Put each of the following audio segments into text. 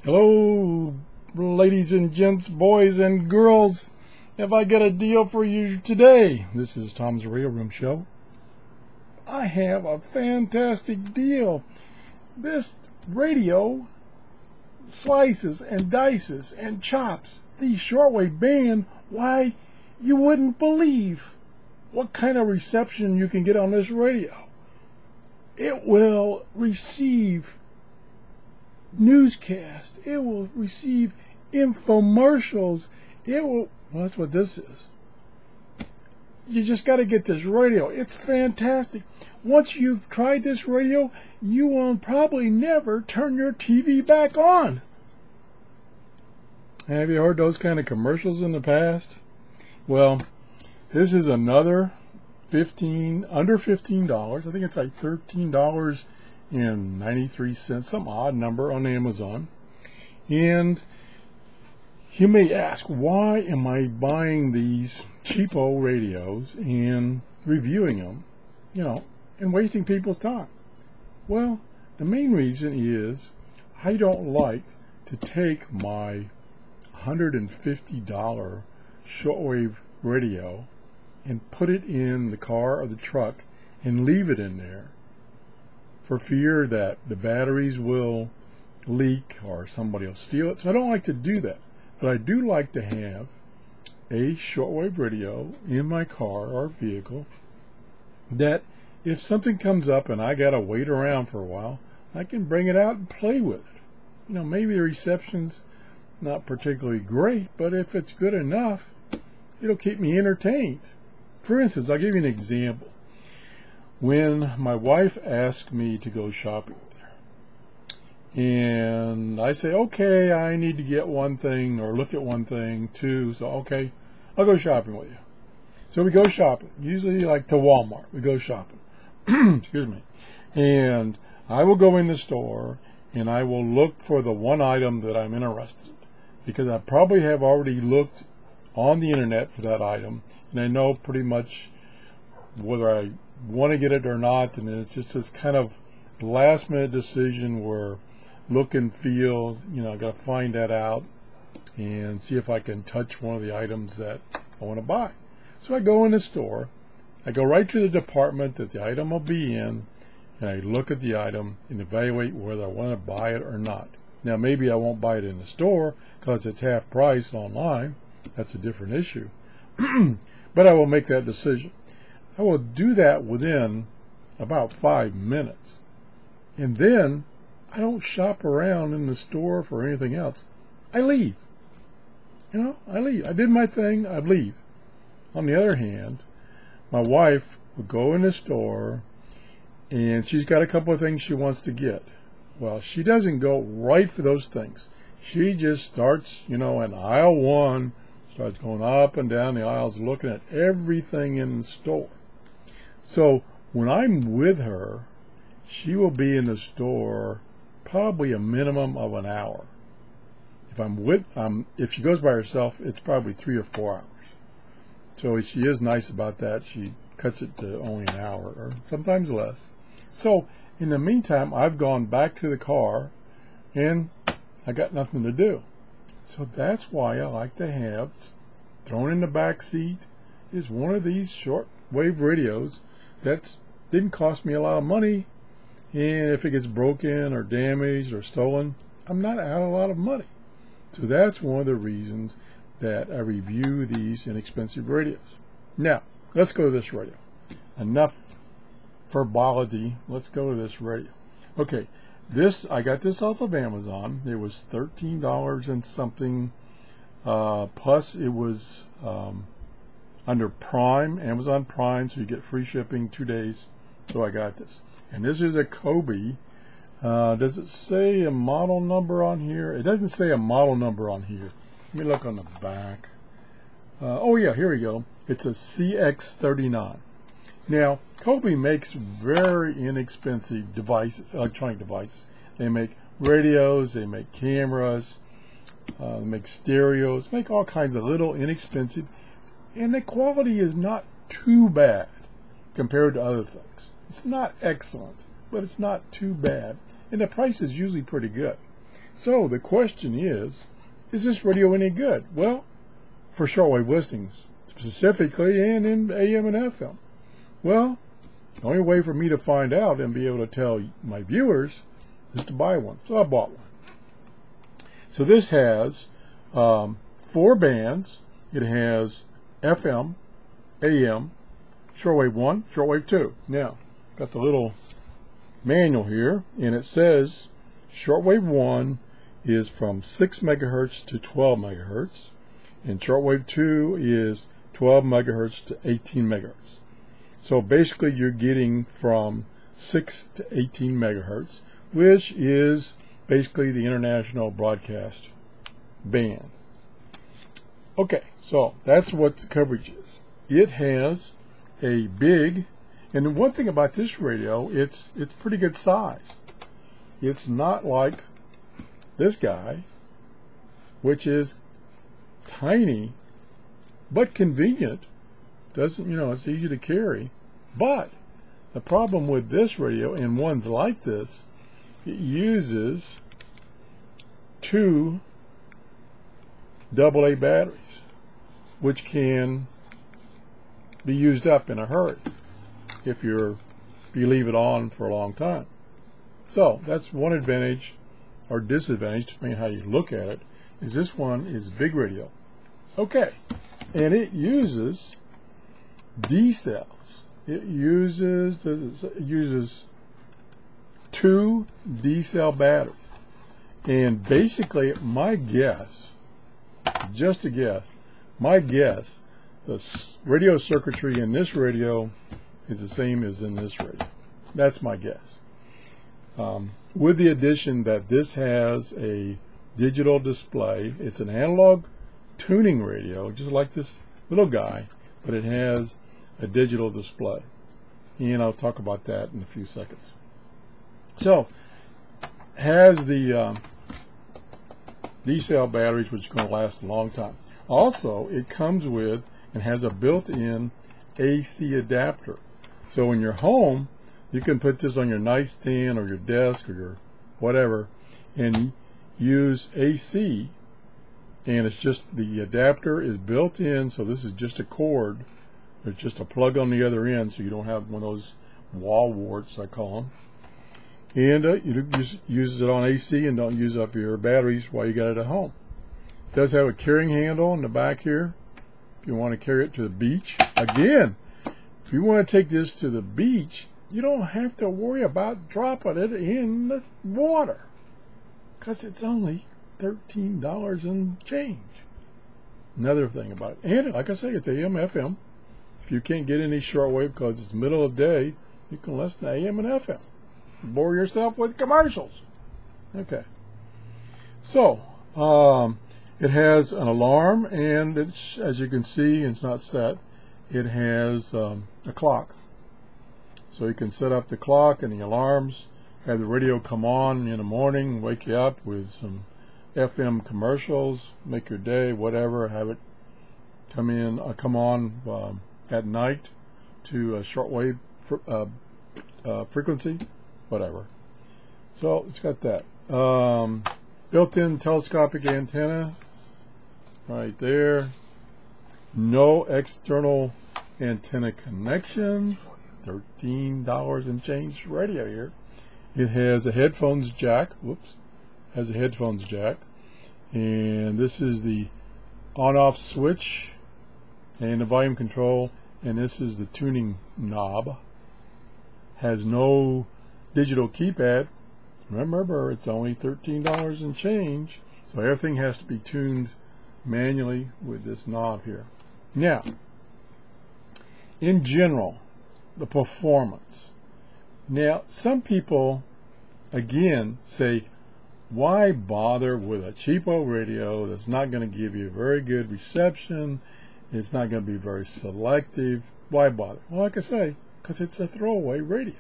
Hello, ladies and gents, boys and girls. Have I got a deal for you today? This is Tom's Radio Room Show. I have a fantastic deal. This radio slices and dices and chops the shortwave band. Why, you wouldn't believe what kind of reception you can get on this radio. It will receive newscast. It will receive infomercials. Well, that's what this is. You just got to get this radio. It's fantastic. Once you've tried this radio, you will probably never turn your TV back on. Have you heard those kind of commercials in the past? Well, this is another under $15. I think it's like $13.93, some odd number on Amazon. And you may ask, why am I buying these cheapo radios and reviewing them, and wasting people's time? Well, the main reason is I don't like to take my $150 shortwave radio and put it in the car or the truck and leave it in there for fear that the batteries will leak or somebody will steal it. So I don't like to do that. But I do like to have a shortwave radio in my car or vehicle that if something comes up and I gotta wait around for a while, I can bring it out and play with it. Maybe the reception's not particularly great, but if it's good enough, it'll keep me entertained. For instance, I'll give you an example. When my wife asked me to go shopping with her, and I say, okay, I need to get one thing or look at one thing too, so okay, I'll go shopping with you. So we go shopping, usually like to Walmart. We go shopping. Excuse me. And I will go in the store and I will look for the one item that I'm interested in, because I probably have already looked on the internet for that item, and I know pretty much whether I want to get it or not, and it's just this kind of last minute decision where look and feel, I got to find that out and see if I can touch one of the items that I want to buy. So I go in the store, I go right to the department that the item will be in, and I look at the item and evaluate whether I want to buy it or not. Now maybe I won't buy it in the store because it's half price online. That's a different issue. But I will make that decision. I will do that within about 5 minutes. And then I don't shop around in the store for anything else. I leave. I leave. I did my thing, I'd leave. On the other hand, my wife would go in the store and she's got a couple of things she wants to get. Well, she doesn't go right for those things. She just starts, in aisle 1, starts going up and down the aisles looking at everything in the store. So when I'm with her, she will be in the store probably a minimum of an hour. If she goes by herself, it's probably 3 or 4 hours. So she is nice about that. She cuts it to only an hour or sometimes less. So in the meantime, I've gone back to the car and I got nothing to do. So that's why I like to have thrown in the back seat is one of these shortwave radios that didn't cost me a lot of money, and if it gets broken or damaged or stolen, I'm not out a lot of money. So that's one of the reasons that I review these inexpensive radios. Now let's go to this radio. Enough verbality. Let's go to this radio. Okay, I got this off of Amazon. It was $13 and something, plus it was under Prime, Amazon Prime, so you get free shipping 2 days. So I got this, and this is a Kobe. Does it say a model number on here? It doesn't say a model number on here. Let me look on the back. Oh yeah, here we go. It's a CX39. Now, Kobe makes very inexpensive devices, electronic devices. They make radios, they make cameras, they make stereos, make all kinds of little inexpensive, and the quality is not too bad compared to other things. It's not excellent, but it's not too bad, and the price is usually pretty good. So the question is this radio any good? Well, for shortwave listings specifically, and in AM and FM. Well, the only way for me to find out and be able to tell my viewers is to buy one. So I bought one. So this has 4 bands. It has FM, AM, shortwave 1, shortwave 2. Now, got the little manual here, and it says shortwave 1 is from 6 megahertz to 12 megahertz, and shortwave 2 is 12 megahertz to 18 megahertz. So basically you're getting from 6 to 18 megahertz, which is basically the international broadcast band. Okay, so that's what the coverage is. It has a big, and one thing about this radio, it's pretty good size. It's not like this guy, which is tiny but convenient. Doesn't, it's easy to carry. But the problem with this radio and ones like this, it uses 2 AA batteries, which can be used up in a hurry if you leave it on for a long time. So that's one advantage or disadvantage, depending on how you look at it, is this one is big radio. Okay, and it uses D cells. It uses 2 D cell batteries, and basically my guess, just a guess, my guess, the radio circuitry in this radio is the same as in this radio. That's my guess. With the addition that this has a digital display. It's an analog tuning radio, just like this little guy, but it has a digital display. And I'll talk about that in a few seconds. So, has the D-cell batteries, which is going to last a long time. Also, it comes with and has a built-in AC adapter. So in your home, you can put this on your nightstand or your desk or your whatever and use AC, and it's just the adapter is built in, so this is just a cord. There's just a plug on the other end, so you don't have one of those wall warts, I call them. And you just use it on AC and don't use up your batteries while you got it at home. It does have a carrying handle in the back here if you want to carry it to the beach. Again, if you want to take this to the beach, you don't have to worry about dropping it in the water, because it's only $13 and change. Another thing about it, and like I say, it's AM, FM. If you can't get any shortwave because it's the middle of the day, you can listen to AM and FM. Bore yourself with commercials. Okay. So, it has an alarm, and it's, as you can see, it's not set. It has a clock. So you can set up the clock and the alarms, have the radio come on in the morning, wake you up with some FM commercials, make your day, whatever, have it come on at night to a shortwave frequency, whatever. So it's got that. Built-in telescopic antenna right there. No external antenna connections. $13 and change radio here. It has a headphones jack. Whoops. Has a headphones jack. And this is the on-off switch and the volume control. And this is the tuning knob. Has no digital keypad. Remember, it's only $13 and change. So everything has to be tuned manually with this knob here. Now, in general, the performance. Now, some people, again, say, why bother with a cheapo radio that's not going to give you very good reception? It's not going to be very selective. Why bother? Well, like I say, because it's a throwaway radio.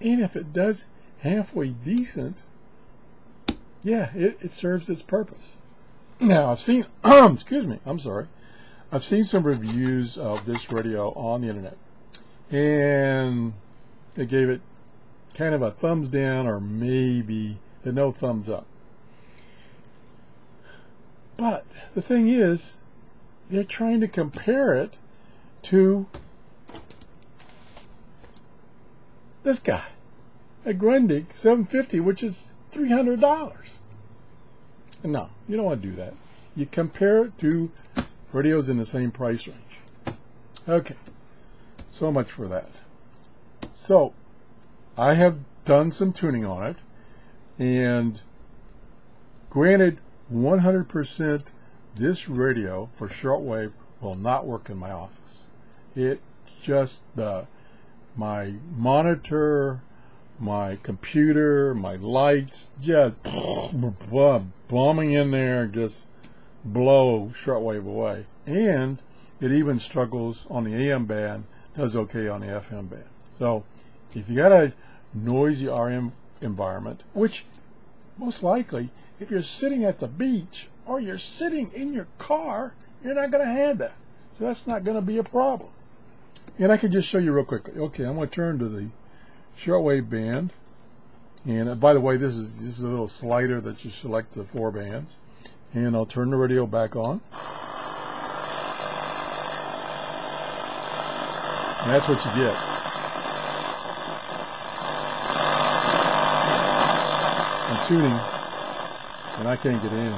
And if it does halfway decent, yeah, it serves its purpose. Now, I've seen, excuse me, I'm sorry. I've seen some reviews of this radio on the internet, and they gave it kind of a thumbs down or maybe no thumbs up. But the thing is, they're trying to compare it to this guy, a Grundig 750, which is $300. And no, you don't want to do that. You compare it to radios in the same price range. Okay, so much for that. So I have done some tuning on it, and granted, 100% this radio for shortwave will not work in my office. It just, my monitor, my computer, my lights, just bombing in there, just blow shortwave away. And it even struggles on the AM band, does okay on the FM band. So if you got a noisy RM environment, which most likely, if you're sitting at the beach or you're sitting in your car, you're not going to have that. So that's not going to be a problem. And I can just show you real quickly. Okay, I'm going to turn to the shortwave band. And by the way, this is a little slider that you select the 4 bands. And I'll turn the radio back on. And that's what you get. I'm tuning, and I can't get in.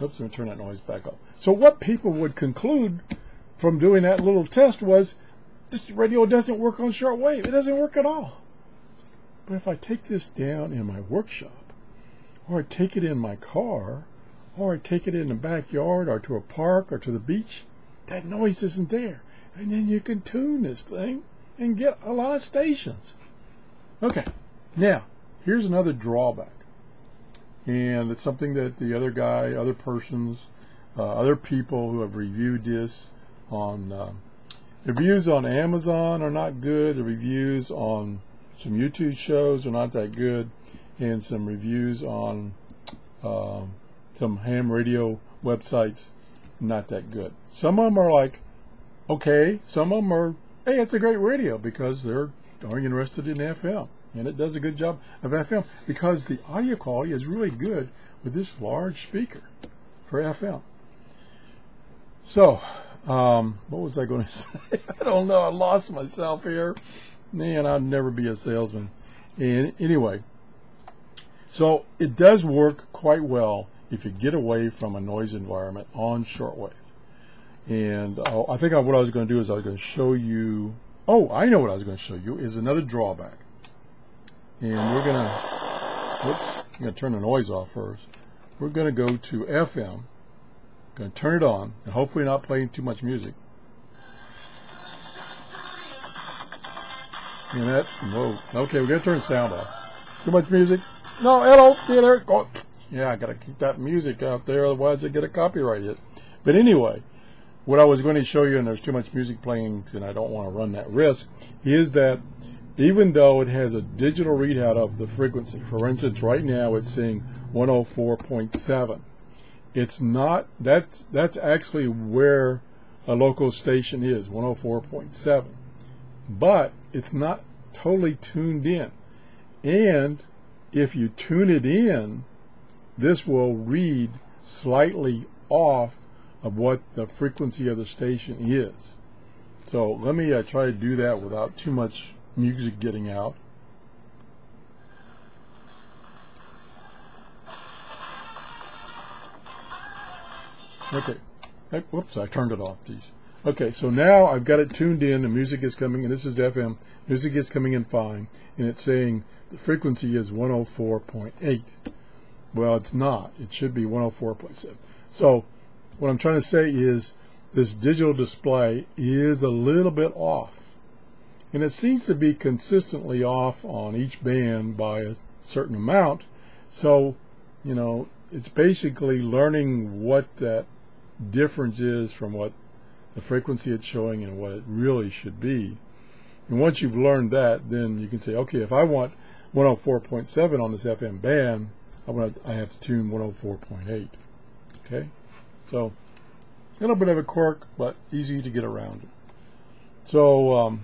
Oops, I'm going to turn that noise back up. So what people would conclude from doing that little test was, this radio doesn't work on shortwave. It doesn't work at all. But if I take this down in my workshop, or I take it in my car, or I take it in the backyard, or to a park, or to the beach, that noise isn't there. And then you can tune this thing and get a lot of stations. Okay, now, here's another drawback. And it's something that the other guy, other persons, other people who have reviewed this on, the reviews on Amazon are not good. The reviews on some YouTube shows are not that good. And some reviews on some ham radio websites, not that good. Some of them are like, okay. Some of them are, hey, it's a great radio because they're darn interested in FM. And it does a good job of FM because the audio quality is really good with this large speaker for FM. So, what was I going to say? I don't know. I lost myself here. Man, I'd never be a salesman. And anyway, so it does work quite well if you get away from a noise environment on shortwave. And I think what I was going to do is I was going to show you, I know what I was going to show you is another drawback. And we're going to, I'm going to turn the noise off first. We're going to go to FM, going to turn it on, and hopefully not playing too much music. And that, whoa, okay, we're going to turn the sound off. Too much music? No, hello, there, go. Yeah, I got to keep that music out there, otherwise I get a copyright hit. But anyway, what I was going to show you, and there's too much music playing, and I don't want to run that risk, is that even though it has a digital readout of the frequency, for instance, right now it's saying 104.7. It's not, that's actually where a local station is, 104.7. But it's not totally tuned in. And if you tune it in, this will read slightly off of what the frequency of the station is. So let me try to do that without too much music getting out. Okay. Whoops, I turned it off. Geez. Okay, so now I've got it tuned in. The music is coming, and this is FM. Music is coming in fine, and it's saying the frequency is 104.8. Well, it's not. It should be 104.7. So what I'm trying to say is this digital display is a little bit off. And it seems to be consistently off on each band by a certain amount. So, you know, it's basically learning what that difference is from what the frequency it's showing and what it really should be. And once you've learned that, then you can say, okay, if I want 104.7 on this FM band, I have to tune 104.8. Okay? So, a little bit of a quirk, but easy to get around. So,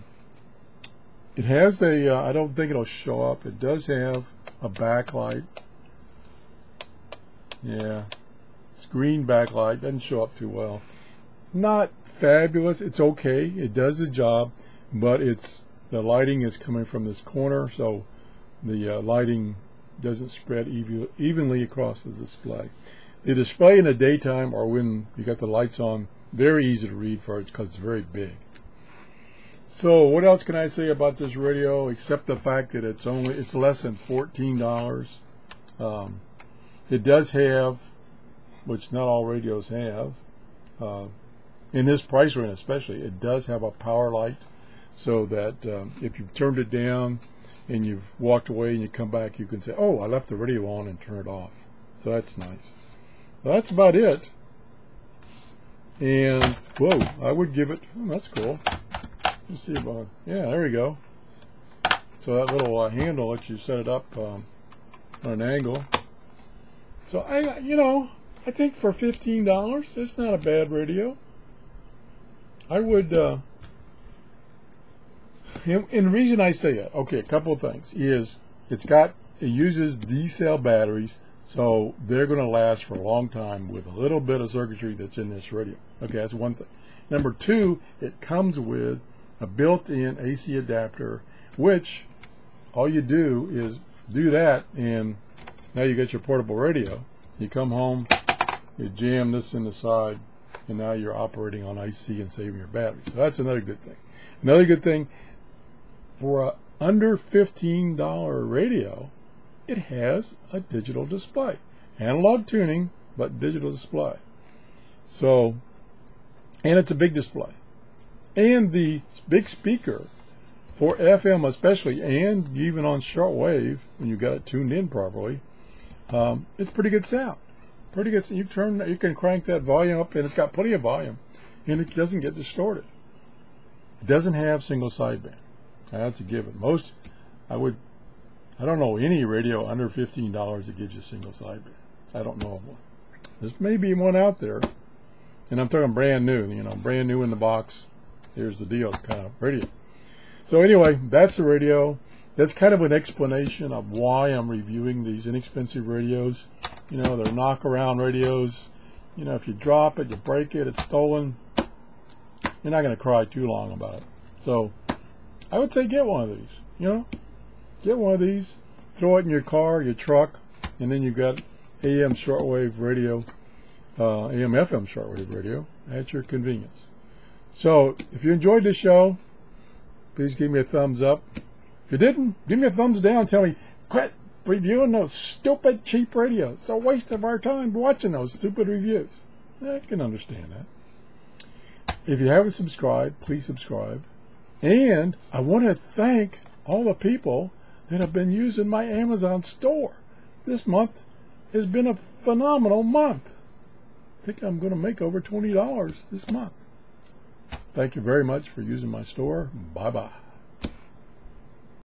it has a, I don't think it'll show up, it does have a backlight, Yeah, it's green backlight, doesn't show up too well. It's not fabulous. It's okay. It does the job, but the lighting is coming from this corner, so the lighting doesn't spread evenly across the display. The display in the daytime, or when you got the lights on, very easy to read for it because it's very big. So what else can I say about this radio except the fact that it's less than $14. It does have, which not all radios have, in this price range especially, it does have a power light, so that if you've turned it down and you've walked away and you come back, you can say, oh, I left the radio on, and turn it off. So that's nice. So that's about it. And whoa, I would give it, oh, that's cool. Let's see about, yeah, there we go. So that little handle lets you set it up on an angle. So I think for $15, it's not a bad radio. I would, and the reason I say it, okay, a couple of things, is it uses D-cell batteries, so they're going to last for a long time with a little bit of circuitry that's in this radio. Okay, that's one thing. Number two, it comes with a built-in AC adapter, which all you do is do that, and now you get your portable radio. You come home, you jam this in the side, and now you're operating on AC and saving your battery. So that's another good thing. Another good thing, for a under $15 radio, it has a digital display. Analog tuning, but digital display. So, and it's a big display. And the big speaker for FM especially, and even on shortwave, when you got it tuned in properly, it's pretty good sound. Pretty good. You can crank that volume up, and it's got plenty of volume, and it doesn't get distorted. It doesn't have single sideband. That's a given. I don't know any radio under $15 that gives you single sideband. I don't know of one. There may be one out there, and I'm talking brand new. Brand new in the box. Here's the deal, kind of radio. So anyway, that's the radio. That's kind of an explanation of why I'm reviewing these inexpensive radios. They're knock-around radios. If you drop it, you break it, it's stolen. You're not going to cry too long about it. So I would say get one of these. Get one of these, throw it in your car, your truck, and then you've got AM shortwave radio, AM FM shortwave radio at your convenience. So if you enjoyed this show, please give me a thumbs up. If you didn't, give me a thumbs down. Tell me, quit reviewing those stupid cheap radios. It's a waste of our time watching those stupid reviews. I can understand that. If you haven't subscribed, please subscribe. And I want to thank all the people that have been using my Amazon store. This month has been a phenomenal month. I think I'm going to make over $20 this month. Thank you very much for using my store. Bye-bye.